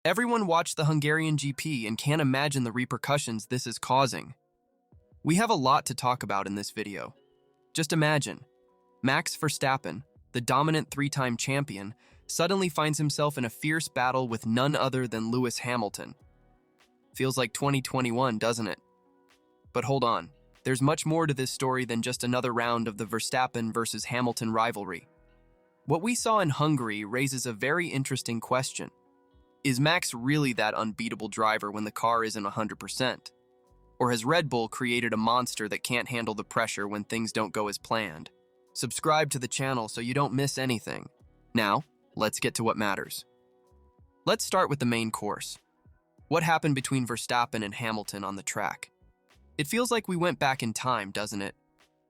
Everyone watched the Hungarian GP and can't imagine the repercussions this is causing. We have a lot to talk about in this video. Just imagine, Max Verstappen, the dominant three-time champion, suddenly finds himself in a fierce battle with none other than Lewis Hamilton. Feels like 2021, doesn't it? But hold on, there's much more to this story than just another round of the Verstappen versus Hamilton rivalry. What we saw in Hungary raises a very interesting question. Is Max really that unbeatable driver when the car isn't 100%? Or has Red Bull created a monster that can't handle the pressure when things don't go as planned? Subscribe to the channel so you don't miss anything. Now, let's get to what matters. Let's start with the main course. What happened between Verstappen and Hamilton on the track? It feels like we went back in time, doesn't it?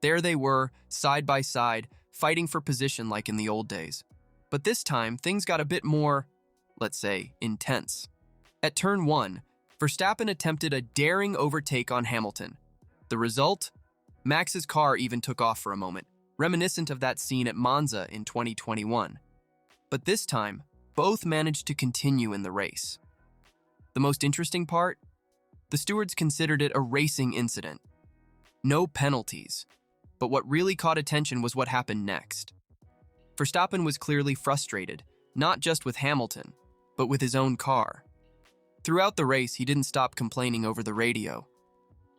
There they were, side by side, fighting for position like in the old days. But this time, things got a bit more, let's say, intense. At turn 1, Verstappen attempted a daring overtake on Hamilton. The result? Max's car even took off for a moment, reminiscent of that scene at Monza in 2021. But this time, both managed to continue in the race. The most interesting part? The stewards considered it a racing incident. No penalties. But what really caught attention was what happened next. Verstappen was clearly frustrated, not just with Hamilton, but with his own car. Throughout the race, he didn't stop complaining over the radio.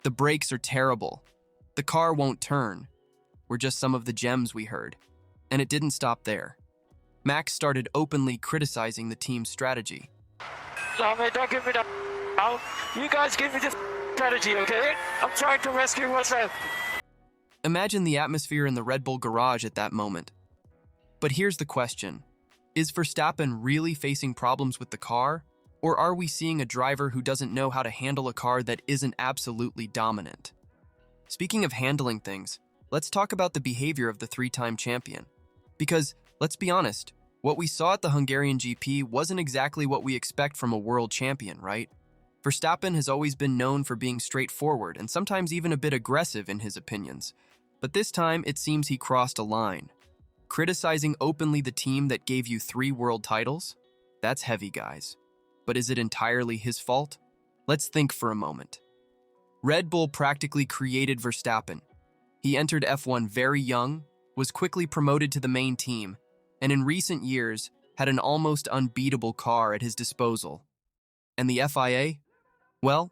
The brakes are terrible. The car won't turn, were just some of the gems we heard. And it didn't stop there. Max started openly criticizing the team's strategy. No, man, don't give me that. You guys give me this strategy, okay? I'm trying to rescue myself. Imagine the atmosphere in the Red Bull garage at that moment. But here's the question. Is Verstappen really facing problems with the car? Or are we seeing a driver who doesn't know how to handle a car that isn't absolutely dominant? Speaking of handling things, let's talk about the behavior of the three-time champion. Because, let's be honest, what we saw at the Hungarian GP wasn't exactly what we expect from a world champion, right? Verstappen has always been known for being straightforward and sometimes even a bit aggressive in his opinions. But this time, it seems he crossed a line. Criticizing openly the team that gave you 3 world titles? That's heavy, guys. But is it entirely his fault? Let's think for a moment. Red Bull practically created Verstappen. He entered F1 very young, was quickly promoted to the main team, and in recent years had an almost unbeatable car at his disposal. And the FIA? Well,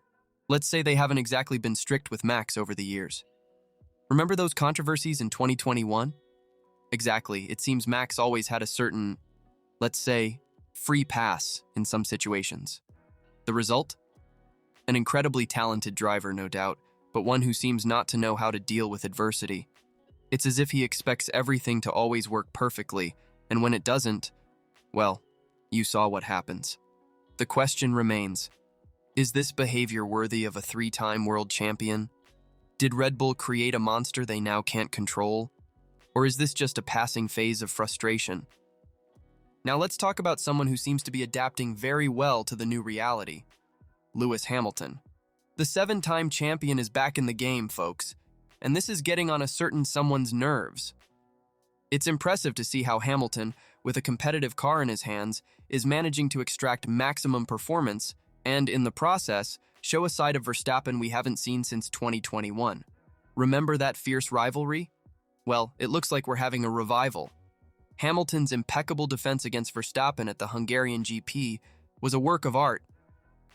let's say they haven't exactly been strict with Max over the years. Remember those controversies in 2021? Exactly, it seems Max always had a certain, let's say, free pass in some situations. The result? An incredibly talented driver, no doubt, but one who seems not to know how to deal with adversity. It's as if he expects everything to always work perfectly, and when it doesn't, well, you saw what happens. The question remains, is this behavior worthy of a 3-time world champion? Did Red Bull create a monster they now can't control? Or is this just a passing phase of frustration? Now let's talk about someone who seems to be adapting very well to the new reality. Lewis Hamilton. The 7-time champion is back in the game, folks, and this is getting on a certain someone's nerves. It's impressive to see how Hamilton, with a competitive car in his hands, is managing to extract maximum performance and, in the process, show a side of Verstappen we haven't seen since 2021. Remember that fierce rivalry? Well, it looks like we're having a revival. Hamilton's impeccable defense against Verstappen at the Hungarian GP was a work of art.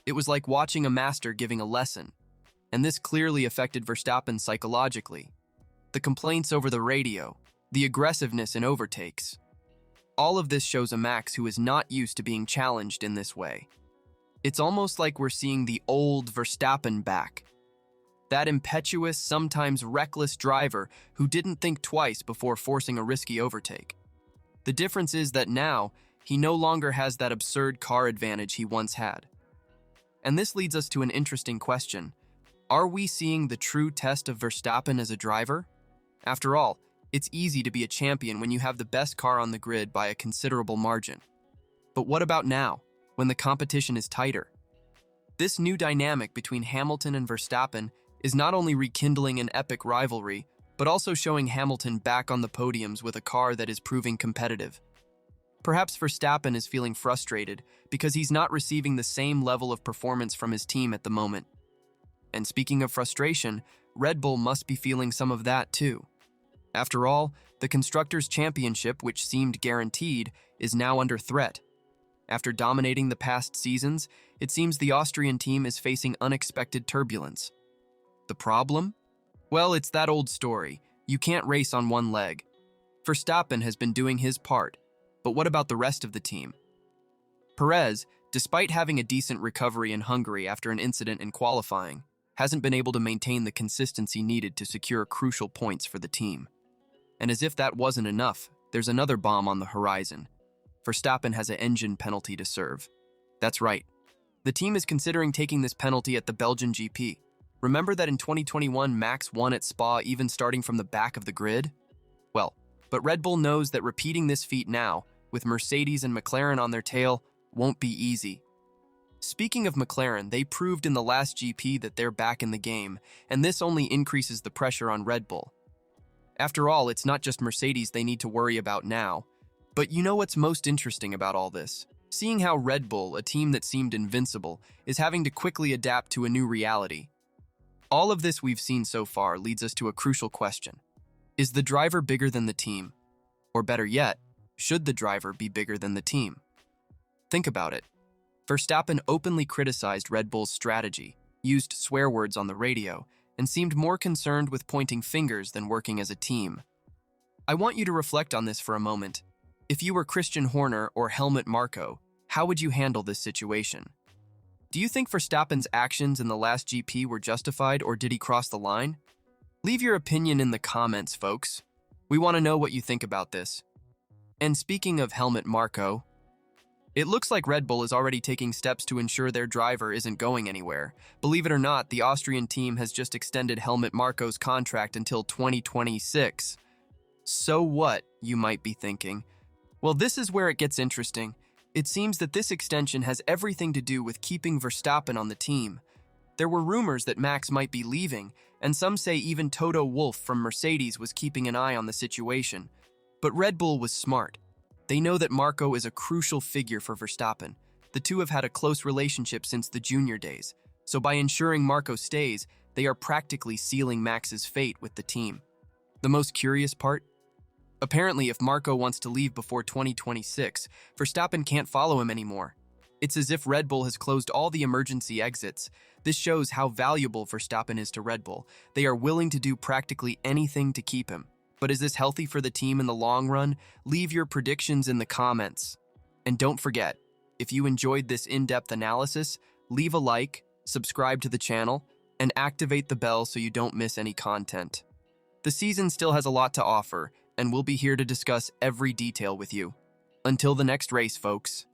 It was like watching a master giving a lesson, and this clearly affected Verstappen psychologically. The complaints over the radio, the aggressiveness in overtakes. All of this shows a Max who is not used to being challenged in this way. It's almost like we're seeing the old Verstappen back. That impetuous, sometimes reckless driver who didn't think twice before forcing a risky overtake. The difference is that now, he no longer has that absurd car advantage he once had. And this leads us to an interesting question. Are we seeing the true test of Verstappen as a driver? After all, it's easy to be a champion when you have the best car on the grid by a considerable margin. But what about now, when the competition is tighter? This new dynamic between Hamilton and Verstappen is not only rekindling an epic rivalry, but also showing Hamilton back on the podiums with a car that is proving competitive. Perhaps Verstappen is feeling frustrated because he's not receiving the same level of performance from his team at the moment. And speaking of frustration, Red Bull must be feeling some of that too. After all, the Constructors' Championship, which seemed guaranteed, is now under threat. After dominating the past seasons, it seems the Austrian team is facing unexpected turbulence. The problem? Well, it's that old story. You can't race on one leg. Verstappen has been doing his part, but what about the rest of the team? Perez, despite having a decent recovery in Hungary after an incident in qualifying, hasn't been able to maintain the consistency needed to secure crucial points for the team. And as if that wasn't enough, there's another bomb on the horizon. Verstappen has an engine penalty to serve. That's right. The team is considering taking this penalty at the Belgian GP. Remember that in 2021, Max won at Spa even starting from the back of the grid? Well, but Red Bull knows that repeating this feat now, with Mercedes and McLaren on their tail, won't be easy. Speaking of McLaren, they proved in the last GP that they're back in the game, and this only increases the pressure on Red Bull. After all, it's not just Mercedes they need to worry about now. But you know what's most interesting about all this? Seeing how Red Bull, a team that seemed invincible, is having to quickly adapt to a new reality. All of this we've seen so far leads us to a crucial question. Is the driver bigger than the team? Or better yet, should the driver be bigger than the team? Think about it. Verstappen openly criticized Red Bull's strategy, used swear words on the radio, and seemed more concerned with pointing fingers than working as a team. I want you to reflect on this for a moment. If you were Christian Horner or Helmut Marko, how would you handle this situation? Do you think Verstappen's actions in the last GP were justified, or did he cross the line? Leave your opinion in the comments, folks. We want to know what you think about this. And speaking of Helmut Marko, it looks like Red Bull is already taking steps to ensure their driver isn't going anywhere. Believe it or not, the Austrian team has just extended Helmut Marko's contract until 2026. So what, you might be thinking? Well, this is where it gets interesting. It seems that this extension has everything to do with keeping Verstappen on the team. There were rumors that Max might be leaving, and some say even Toto Wolff from Mercedes was keeping an eye on the situation. But Red Bull was smart. They know that Marko is a crucial figure for Verstappen. The two have had a close relationship since the junior days, so by ensuring Marko stays, they are practically sealing Max's fate with the team. The most curious part? Apparently, if Marko wants to leave before 2026, Verstappen can't follow him anymore. It's as if Red Bull has closed all the emergency exits. This shows how valuable Verstappen is to Red Bull. They are willing to do practically anything to keep him. But is this healthy for the team in the long run? Leave your predictions in the comments. And don't forget, if you enjoyed this in-depth analysis, leave a like, subscribe to the channel, and activate the bell so you don't miss any content. The season still has a lot to offer, and we'll be here to discuss every detail with you. Until the next race, folks.